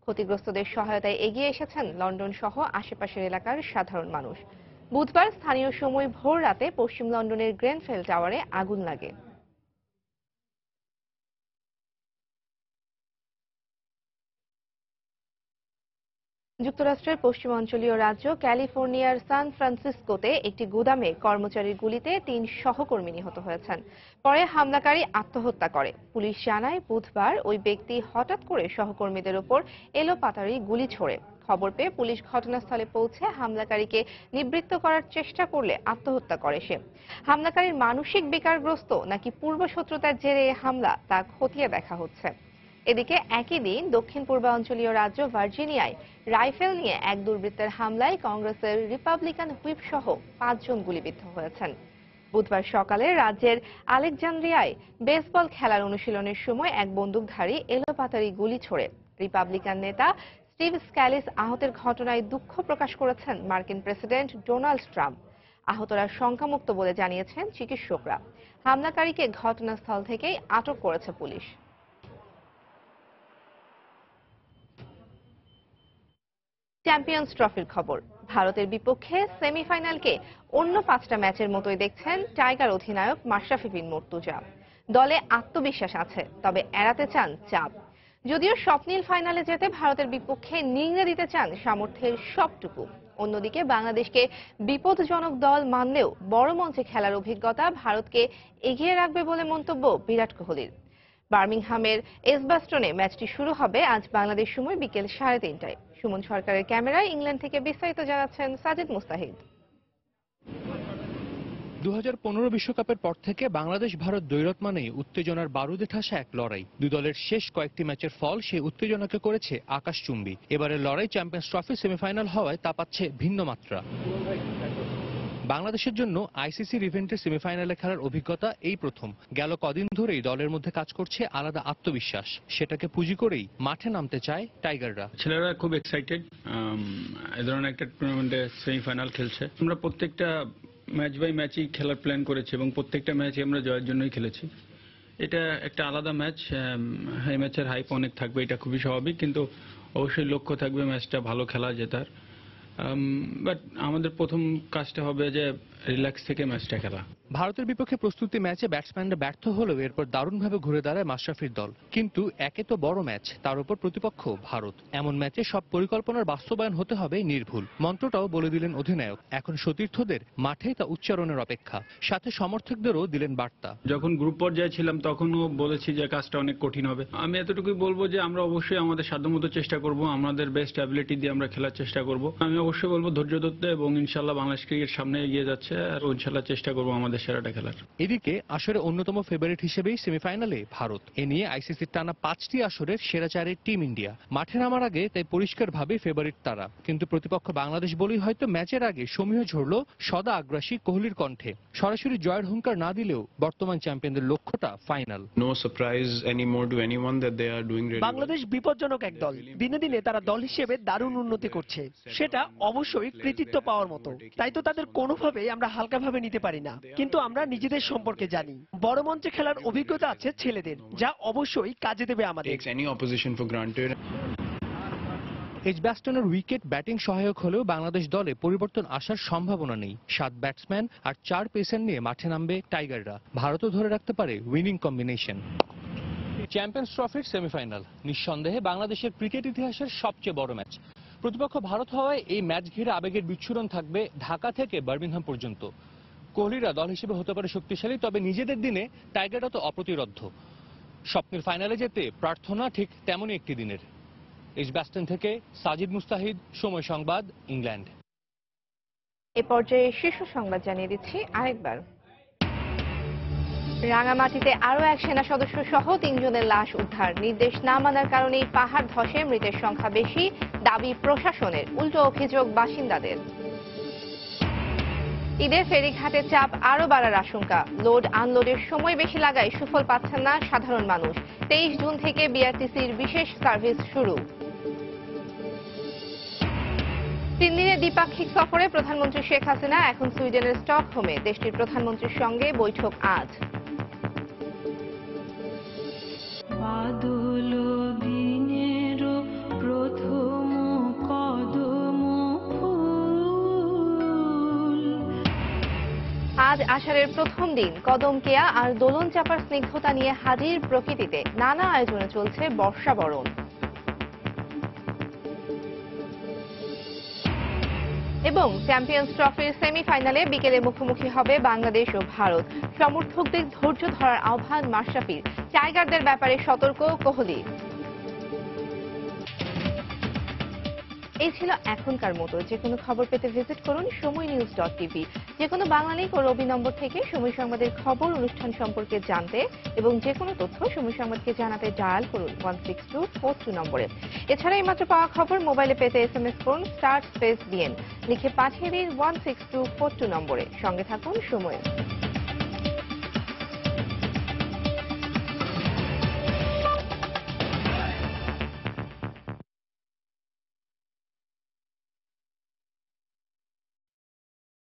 ক্ষতিগ্রস্তদের সহায়তায় এগিয়ে এসেছেন লন্ডন সহ আশেপাশের এলাকার সাধারণ মানুষ। বুধবার স্থানীয় সময় ভোর রাতে পশ্চিম লন্ডনের গ্রেনফেল টাওয়ারে আগুন লাগে। যুক্তরাষ্ট্রের পশ্চিমাঞ্চলীয় রাজ্য ক্যালিফোর্নিয়ার সান ফ্রান্সিসকোতে একটি গুদামে কর্মচারীর গুলিতে 3 সহকর্মী নিহত হয়েছেন। পরে হামলাকারী আত্মহত্যা করে। পুলিশ জানায় বুধবার ওই ব্যক্তি হঠাৎ করে সহকর্মীদের উপর এলোপাতাড়ি গুলি ছোড়ে। খবর পেয়ে পুলিশ ঘটনাস্থলে পৌঁছে হামলাকারীকে নিবৃত্ত করার চেষ্টা করলে আত্মহত্যা করে সে। হামলাকারীর মানসিক বিকারগ্রস্ত নাকি পূর্বশত্রুতার জেরে হামলা তা খতিয়ে দেখা হচ্ছে। এদিকে একই দিন দক্ষিণ পূর্বাঞ্চলীয় রাজ্য ভার্জিনিয়ায় রাইফেল নিয়ে এক দুর্বৃত্তের হামলায় কংগ্রেসের রিপাবলিকান হুইপ সহ 5 জন গুলিবিদ্ধ হয়েছেন। বুধবার সকালে রাজ্যের আলেকজান্দ্রিয়ায় বেসবল খেলার অনুশীলনের সময় এক বন্দুকধারী এলোপাতাড়ি গুলি ছোড়ে। রিপাবলিকান নেতা স্টিভ স্ক্যালিস আহতের ঘটনায় দুঃখ প্রকাশ করেছেন মার্কিন প্রেসিডেন্ট ডোনাল্ড ট্রাম্প। আহতরা শঙ্কামুক্ত বলে জানিয়েছেন চিকিৎসকরা। হামলাকারীকে ঘটনাস্থল থেকেই আটক করেছে পুলিশ। চ্যাম্পিয়ন্স ট্রফির খবর। ভারতের বিপক্ষে সেমিফাইনালকে অন্য 5টা ম্যাচের মতোই দেখছেন টাইগার অধিনায়ক মাশরাফি বিন মুর্তজা। দলে আত্মবিশ্বাস আছে, তবে এড়াতে চান চাপ। যদিও স্বপ্নীল ফাইনালে যেতে ভারতের বিপক্ষে নিংড়ে দিতে চান সামর্থ্যের সবটুকু। অন্যদিকে বাংলাদেশকে বিপদজনক দল মানলেও বড় মঞ্চে খেলার অভিজ্ঞতা ভারতকে এগিয়ে রাখবে বলে মন্তব্য বিরাট কোহলির। বার্মিংহামের এজবাস্টনে ম্যাচটি শুরু হবে আজ বাংলাদেশ সময় বিকেল 3:30টায়। সুমন সরকারের ক্যামেরায় ইংল্যান্ড থেকে বিস্তারিত জানাচ্ছেন সাজিদ মুস্তাহিদ।
2015 বিশ্বকাপের পর থেকে বাংলাদেশ ভারত দ্বৈরথ মানেই উত্তেজনার বারুদে ঠাসা এক লড়াই। দুই দলের শেষ কয়েকটি ম্যাচের ফল সেই উত্তেজনাকে করেছে আকাশচুম্বী। এবারের লড়াই চ্যাম্পিয়ন্স ট্রফি সেমিফাইনাল হওয়ায় তা পাচ্ছে ভিন্ন মাত্রা। বাংলাদেশের জন্য আইসিসির ইভেন্টের সেমিফাইনালে খেলার অভিজ্ঞতা এই প্রথম। গেল কদিন ধরেই দলের মধ্যে কাজ করছে আলাদা আত্মবিশ্বাস। সেটাকে পুঁজি করেই মাঠে নামতে চায় টাইগাররা।
ছেলেরা খুব এক্সাইটেড, এই ধরনের একটা টুর্নামেন্টে সেমিফাইনাল খেলছে। আমরা প্রত্যেকটা ম্যাচ বাই ম্যাচই খেলার প্ল্যান করেছি এবং প্রত্যেকটা ম্যাচে আমরা জয়ের জন্যই খেলেছি। এটা একটা আলাদা ম্যাচ, এই ম্যাচের হাইপ অনেক থাকবে, এটা খুবই স্বাভাবিক, কিন্তু অবশ্যই লক্ষ্য থাকবে ম্যাচটা ভালো খেলা জেতার। বাট আমাদের প্রথম কাজটা হবে যে রিল্যাক্স থেকে ম্যাচটা খেলা।
ভারতের বিপক্ষে প্রস্তুতি ম্যাচে ব্যাটসম্যানরা ব্যর্থ হলেও এরপর দারুণভাবে ঘুরে দাঁড়ায় মাশরাফির দল। কিন্তু একে তো বড় ম্যাচ, তার উপর প্রতিপক্ষ ভারত। এমন ম্যাচে সব পরিকল্পনার বাস্তবায়ন হতে হবে নির্ভুল। মন্ত্রটাও বলে দিলেন অধিনায়ক। এখন সতীর্থদের মাঠে তা উচ্চারণের অপেক্ষা, সাথে সমর্থকদেরও দিলেন বার্তা।
যখন গ্রুপ পর্যায়ে ছিলাম তখনও বলেছি যে কাজটা অনেক কঠিন হবে। আমি এতটুকুই বলবো যে আমরা অবশ্যই আমাদের সাধ্যমতো চেষ্টা করব, আমাদের বেস্ট অ্যাবিলিটি দিয়ে আমরা খেলার চেষ্টা করব। আমি অবশ্যই বলবো ধৈর্য ধরতে, এবং ইনশাল্লাহ বাংলাদেশ ক্রিকেট সামনে এগিয়ে যাচ্ছে, আর ইনশাল্লাহ চেষ্টা করবো আমাদের সেরাটা খেলার।
এদিকে আসরে অন্যতম ফেভারিট হিসেবেই সেমিফাইনালে ভারত। এ নিয়ে আইসিসির টানা 5টি আসরের সেরা 4-এর টিম ইন্ডিয়া। মাঠে নামার আগে তাই পরিষ্কারভাবে ফেভারিট তারা। কিন্তু প্রতিপক্ষ বাংলাদেশ বলেই হয়তো ম্যাচের আগে সমীহ ঝরল সদা আগ্রাসী কোহলির কণ্ঠে। সরাসরি জয়ের হুঙ্কার না দিলেও বর্তমান চ্যাম্পিয়নদের লক্ষ্যটা final.
No surprise anymore to anyone that they are doing really.
Bangladesh বিপজ্জনক এক দল। দিনে দিনে তারা দল হিসেবে দারুণ উন্নতি করছে, সেটা অবশ্যই কৃতিত্ব পাওয়ার মতো। তাই তো তাদের কোনোভাবেই আমরা হালকাভাবে নিতে পারি না। কিন্তু আমরা নিজেদের সম্পর্কে জানি, বড় মঞ্চে খেলার অভিজ্ঞতা আছে ছেলেদের, যা অবশ্যই কাজে দেবে আমাদের।
Any opposition for granted.
এজবাস্টনের উইকেট ব্যাটিং সহায়ক হলেও বাংলাদেশ দলে পরিবর্তন আসার সম্ভাবনা নেই। 7 ব্যাটসম্যান আর 4 পেসার নিয়ে মাঠে নামবে টাইগাররা। ভারতও ধরে রাখতে পারে উইনিং কম্বিনেশন। চ্যাম্পিয়ন্স ট্রফির সেমিফাইনাল নিঃসন্দেহে বাংলাদেশের ক্রিকেট ইতিহাসের সবচেয়ে বড় ম্যাচ। প্রতিপক্ষ ভারত হওয়ায় এই ম্যাচ ঘিরে আবেগের বিচ্ছুরণ থাকবে ঢাকা থেকে বার্মিংহাম পর্যন্ত। কোহলিরা দল হিসেবে হতে পারে শক্তিশালী, তবে নিজেদের দিনে টাইগাররা তো অপ্রতিরোধ্য। স্বপ্নের ফাইনালে যেতে প্রার্থনা ঠিক তেমনই একটি দিনের। এজবাস্টন থেকে সাজিদ মুস্তাহিদ, সময় সংবাদ, ইংল্যান্ড।
এ পর্যায়ে শীর্ষ সংবাদ জানিয়ে দিচ্ছি আরেকবার। রাঙামাটিতে আরো এক সেনা সদস্য সহ 3 জনের লাশ উদ্ধার। নির্দেশ না মানার কারণেই পাহাড় ধসে মৃতের সংখ্যা বেশি, দাবি প্রশাসনের, উল্টো অভিযোগ বাসিন্দাদের। ঈদের ফেরিঘাটে চাপ আরো বাড়ার আশঙ্কা। লোড আনলোডের সময় বেশি লাগায় সুফল পাচ্ছেন না সাধারণ মানুষ। 23 জুন থেকে বিআরটিসির বিশেষ সার্ভিস শুরু। 3 দিনের দ্বিপাক্ষিক সফরে প্রধানমন্ত্রী শেখ হাসিনা এখন সুইডেনের স্টকহোমে। দেশটির প্রধানমন্ত্রীর সঙ্গে বৈঠক আজ। আজ আষাঢ়ের প্রথম দিন। কদম কেয়া আর দোলন চাপার স্নিগ্ধতা নিয়ে হাজির প্রকৃতিতে। নানা আয়োজনে চলছে বর্ষাবরণ। এবং চ্যাম্পিয়ন্স ট্রফির সেমিফাইনালে বিকেলে মুখোমুখি হবে বাংলাদেশ ও ভারত। সমর্থকদের ধৈর্য ধরার আহ্বান মাশরাফির। টাইগারদের ব্যাপারে সতর্ক কোহলি। এই ছিল এখনকার মতো। যে কোনো খবর পেতে ভিজিট করুন সময়নিউজ.টিভি। যে কোনো বাংলা লিংক ও রবি নম্বর থেকে সময় সংবাদের খবর, অনুষ্ঠান সম্পর্কে জানতে এবং যে কোনো তথ্য সময় সংবাদকে জানাতে ডায়াল করুন 16242 নম্বরে। এছাড়া এইমাত্র পাওয়া খবর মোবাইলে পেতে SMS করুন *BN লিখে পাঠিয়ে দিন 16242 নম্বরে। সঙ্গে থাকুন সময়।